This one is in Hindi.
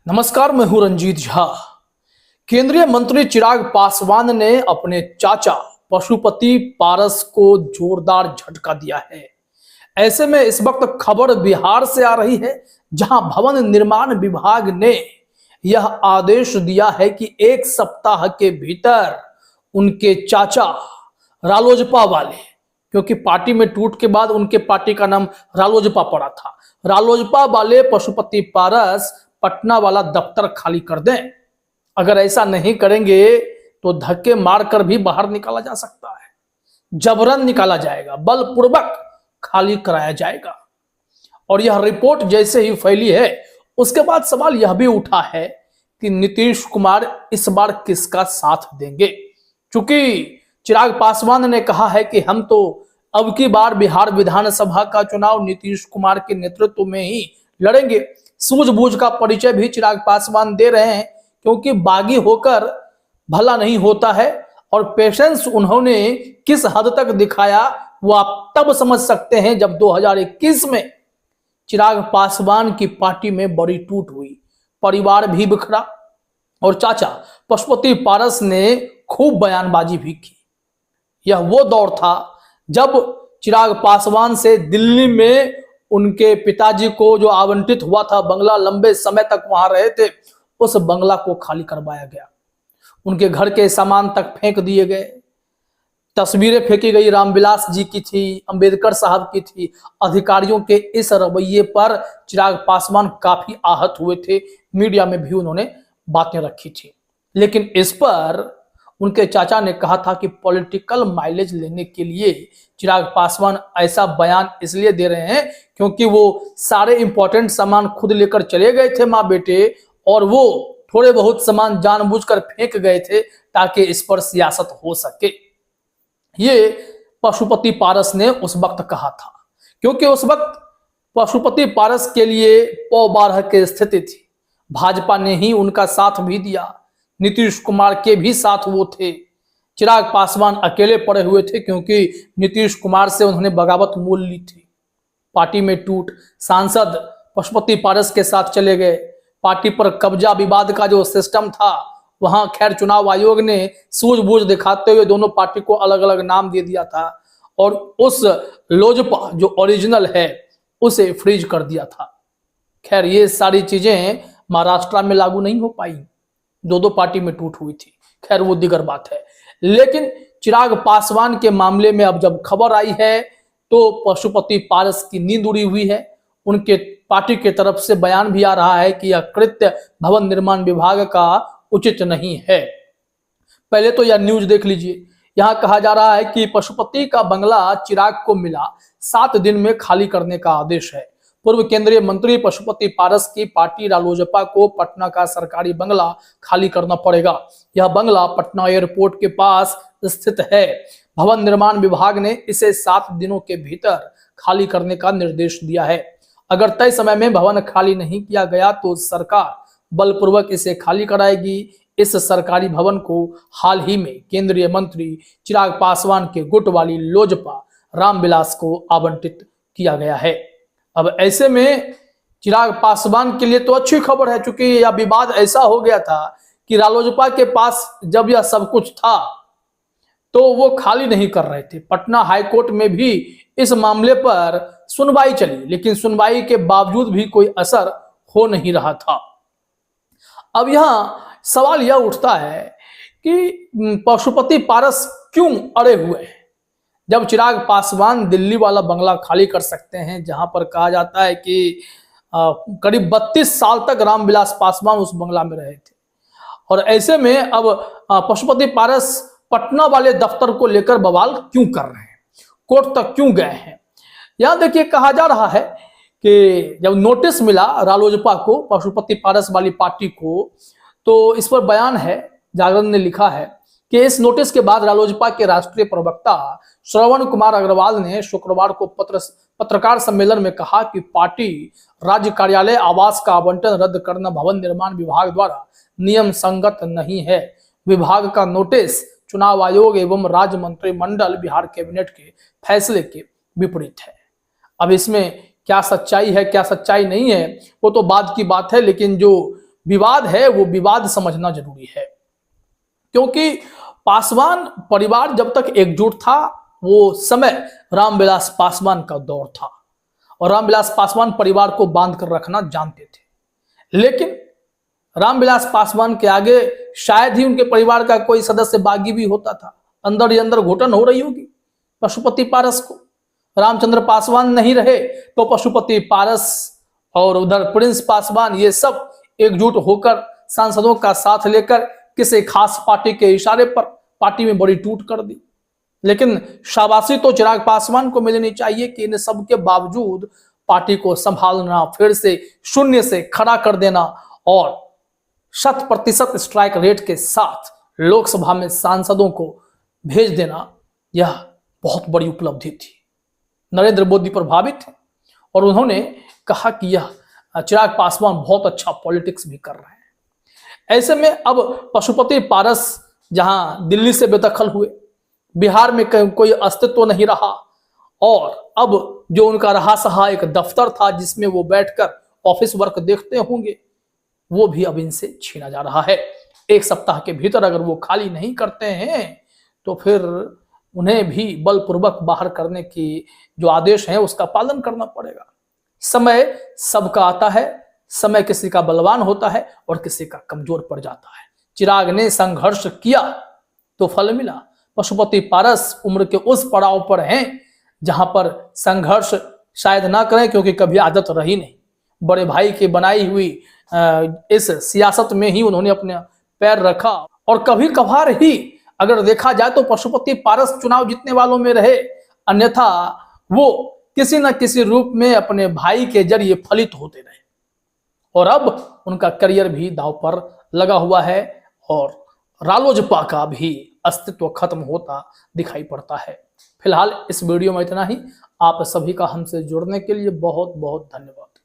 नमस्कार, मैं हूं रंजीत झा। केंद्रीय मंत्री चिराग पासवान ने अपने चाचा पशुपति पारस को जोरदार झटका दिया है। ऐसे में इस वक्त खबर बिहार से आ रही है, जहां भवन निर्माण विभाग ने यह आदेश दिया है कि एक सप्ताह के भीतर उनके चाचा रालोजपा वाले, क्योंकि पार्टी में टूट के बाद उनके पार्टी का नाम रालोजपा पड़ा था, रालोजपा वाले पशुपति पारस पटना वाला दफ्तर खाली कर दें। अगर ऐसा नहीं करेंगे तो धक्के मारकर भी बाहर निकाला जा सकता है, जबरन निकाला जाएगा, बलपूर्वक खाली कराया जाएगा। और यह रिपोर्ट जैसे ही फैली है, उसके बाद सवाल यह भी उठा है कि नीतीश कुमार इस बार किसका साथ देंगे। चूंकि चिराग पासवान ने कहा है कि हम तो अब की बार बिहार विधानसभा का चुनाव नीतीश कुमार के नेतृत्व में ही लड़ेंगे। सूझबूझ का परिचय भी चिराग पासवान दे रहे हैं, क्योंकि बागी होकर भला नहीं होता है। और पेशेंस उन्होंने किस हद तक दिखाया वो आप तब समझ सकते हैं जब 2021 में चिराग पासवान की पार्टी में बड़ी टूट हुई, परिवार भी बिखरा और चाचा पशुपति पारस ने खूब बयानबाजी भी की। यह वो दौर था जब चिराग पासवान से दिल्ली में उनके पिताजी को जो आवंटित हुआ था बंगला, लंबे समय तक वहां रहे थे, उस बंगला को खाली करवाया गया। उनके घर के सामान तक फेंक दिए गए, तस्वीरें फेंकी गई, रामविलास जी की थी, अंबेडकर साहब की थी। अधिकारियों के इस रवैये पर चिराग पासवान काफी आहत हुए थे, मीडिया में भी उन्होंने बातें रखी थी। लेकिन इस पर उनके चाचा ने कहा था कि पॉलिटिकल माइलेज लेने के लिए चिराग पासवान ऐसा बयान इसलिए दे रहे हैं क्योंकि वो सारे इंपॉर्टेंट सामान खुद लेकर चले गए थे माँ बेटे, और वो थोड़े बहुत सामान जानबूझकर फेंक गए थे ताकि इस पर सियासत हो सके। ये पशुपति पारस ने उस वक्त कहा था, क्योंकि उस वक्त पशुपति पारस के लिए पौ बारह की स्थिति थी। भाजपा ने ही उनका साथ भी दिया, नीतीश कुमार के भी साथ वो थे। चिराग पासवान अकेले पड़े हुए थे क्योंकि नीतीश कुमार से उन्होंने बगावत मोल ली थी। पार्टी में टूट, सांसद पशुपति पारस के साथ चले गए। पार्टी पर कब्जा विवाद का जो सिस्टम था, वहां खैर चुनाव आयोग ने सूझबूझ दिखाते हुए दोनों पार्टी को अलग अलग नाम दे दिया था और उस लोजपा जो ओरिजिनल है उसे फ्रीज कर दिया था। खैर ये सारी चीजें महाराष्ट्र में लागू नहीं हो पाई, दो पार्टी में टूट हुई थी, खैर वो दिगर बात है। लेकिन चिराग पासवान के मामले में अब जब खबर आई है तो पशुपति पारस की नींद उड़ी हुई है। उनके पार्टी की तरफ से बयान भी आ रहा है कि यह कृत्य भवन निर्माण विभाग का उचित नहीं है। पहले तो यह न्यूज देख लीजिए, यहां कहा जा रहा है कि पशुपति का बंगला चिराग को मिला, 7 दिन में खाली करने का आदेश है। पूर्व केंद्रीय मंत्री पशुपति पारस की पार्टी रालोजपा को पटना का सरकारी बंगला खाली करना पड़ेगा। यह बंगला पटना एयरपोर्ट के पास स्थित है। भवन निर्माण विभाग ने इसे 7 दिनों के भीतर खाली करने का निर्देश दिया है। अगर तय समय में भवन खाली नहीं किया गया तो सरकार बलपूर्वक इसे खाली कराएगी। इस सरकारी भवन को हाल ही में केंद्रीय मंत्री चिराग पासवान के गुट वाली लोजपा रामविलास को आवंटित किया गया है। अब ऐसे में चिराग पासवान के लिए तो अच्छी खबर है, क्योंकि यह विवाद ऐसा हो गया था कि रालोजपा के पास जब यह सब कुछ था तो वो खाली नहीं कर रहे थे। पटना हाईकोर्ट में भी इस मामले पर सुनवाई चली, लेकिन सुनवाई के बावजूद भी कोई असर हो नहीं रहा था। अब यहां सवाल यह उठता है कि पशुपति पारस क्यों अड़े हुए हैं, जब चिराग पासवान दिल्ली वाला बंगला खाली कर सकते हैं, जहां पर कहा जाता है कि करीब 32 साल तक रामविलास पासवान उस बंगला में रहे थे। और ऐसे में अब पशुपति पारस पटना वाले दफ्तर को लेकर बवाल क्यों कर रहे हैं, कोर्ट तक क्यों गए हैं। यहां देखिए, कहा जा रहा है कि जब नोटिस मिला रालोजपा को, पशुपति पारस वाली पार्टी को, तो इस पर बयान है, जागरण ने लिखा है कि इस नोटिस के बाद रालोजपा के राष्ट्रीय प्रवक्ता श्रवण कुमार अग्रवाल ने शुक्रवार को पत्रकार सम्मेलन में कहा कि पार्टी राज्य कार्यालय आवास का आवंटन रद्द करना भवन निर्माण विभाग द्वारा नियम संगत नहीं है। विभाग का नोटिस चुनाव आयोग एवं राज्य मंत्रिमंडल बिहार कैबिनेट के फैसले के विपरीत है। अब इसमें क्या सच्चाई है क्या सच्चाई नहीं है वो तो बाद की बात है, लेकिन जो विवाद है वो विवाद समझना जरूरी है, क्योंकि पासवान परिवार जब तक एकजुट था वो समय रामविलास पासवान का दौर था और रामविलास पासवान परिवार को बांध कर रखना जानते थे। लेकिन रामविलास पासवान के आगे शायद ही उनके परिवार का कोई सदस्य बागी भी होता था। अंदर ही अंदर घुटन हो रही होगी पशुपति पारस को। रामचंद्र पासवान नहीं रहे तो पशुपति पारस और उधर प्रिंस पासवान ये सब एकजुट होकर सांसदों का साथ लेकर किसी खास पार्टी के इशारे पर पार्टी में बड़ी टूट कर दी। लेकिन शाबाशी तो चिराग पासवान को मिलनी चाहिए कि इन सब के बावजूद पार्टी को संभालना, फिर से शून्य से खड़ा कर देना और 100% स्ट्राइक रेट के साथ लोकसभा में सांसदों को भेज देना, यह बहुत बड़ी उपलब्धि थी। नरेंद्र मोदी प्रभावित हैं और उन्होंने कहा कि यह चिराग पासवान बहुत अच्छा पॉलिटिक्स भी कर रहे हैं। ऐसे में अब पशुपति पारस जहां दिल्ली से बेदखल हुए, बिहार में कोई अस्तित्व नहीं रहा और अब जो उनका रहा सहा एक दफ्तर था जिसमें वो बैठकर ऑफिस वर्क देखते होंगे, वो भी अब इनसे छीना जा रहा है। एक सप्ताह के भीतर अगर वो खाली नहीं करते हैं तो फिर उन्हें भी बलपूर्वक बाहर करने की जो आदेश है उसका पालन करना पड़ेगा। समय सबका आता है, समय किसी का बलवान होता है और किसी का कमजोर पड़ जाता है। चिराग ने संघर्ष किया तो फल मिला। पशुपति पारस उम्र के उस पड़ाव पर हैं जहां पर संघर्ष शायद ना करें क्योंकि कभी आदत रही नहीं। बड़े भाई की बनाई हुई इस सियासत में ही उन्होंने अपने पैर रखा और कभी कभार ही अगर देखा जाए तो पशुपति पारस चुनाव जीतने वालों में रहे, अन्यथा वो किसी न किसी रूप में अपने भाई के जरिए फलित होते रहे और अब उनका करियर भी दांव पर लगा हुआ है और रालोजपा का भी अस्तित्व खत्म होता दिखाई पड़ता है। फिलहाल इस वीडियो में इतना ही। आप सभी का हमसे जुड़ने के लिए बहुत बहुत धन्यवाद।